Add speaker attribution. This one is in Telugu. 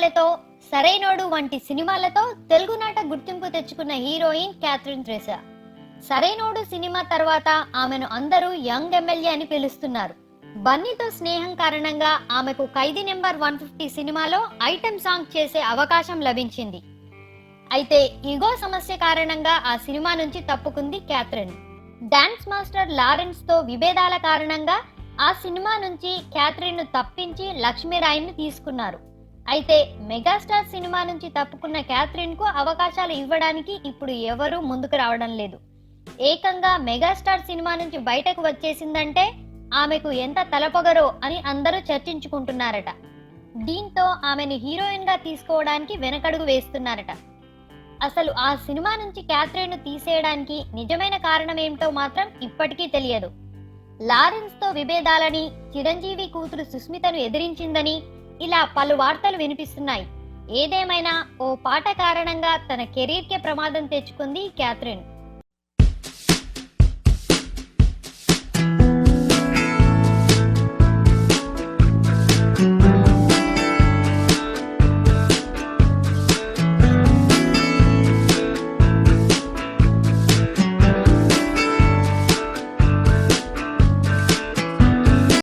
Speaker 1: గుండెలతో, సరైనోడు వంటి సినిమాలతో తెలుగునాట గుర్తింపు తెచ్చుకున్న హీరోయిన్ క్యాథరిన్ థ్రెసా. సరైనోడు సినిమా తర్వాత ఆమెను అందరూ యంగ్ ఎమ్మెల్యే అని పిలుస్తున్నారు. బన్నీతో స్నేహం కారణంగా ఆమెకు ఖైదీ నెంబర్ 150 సినిమాలో ఐటెం సాంగ్ చేసే అవకాశం లభించింది. అయితే ఈగో సమస్య కారణంగా ఆ సినిమా నుంచి తప్పుకుంది క్యాథరిన్. డాన్స్ మాస్టర్ లారెన్స్ తో విభేదాల కారణంగా ఆ సినిమా నుంచి క్యాథరిన్ ను తప్పించి లక్ష్మీరాయ్ని తీసుకున్నారు. అయితే మెగాస్టార్ సినిమా నుంచి తప్పుకున్న క్యాథరిన్ కు అవకాశాలు ఇవ్వడానికి ఇప్పుడు ఎవరూ ముందుకు రావడం లేదు. ఏకంగా మెగాస్టార్ సినిమా నుంచి బయటకు వచ్చేసిందంటే ఆమెకు ఎంత తలపొగరో అని అందరూ చర్చించుకుంటున్నారట. దీంతో ఆమెను హీరోయిన్ గా తీసుకోవడానికి వెనకడుగు వేస్తున్నారట. అసలు ఆ సినిమా నుంచి క్యాథరిన్ ను తీసేయడానికి నిజమైన కారణం ఏమిటో మాత్రం ఇప్పటికీ తెలియదు. లారెన్స్ తో విభేదాలని, చిరంజీవి కూతురు సుస్మితను ఎదిరించిందని ఇలా పలు వార్తలు వినిపిస్తున్నాయి. ఏదేమైనా ఓ పాట కారణంగా తన కెరీర్ కే ప్రమాదం తెచ్చుకుంది క్యాథరిన్.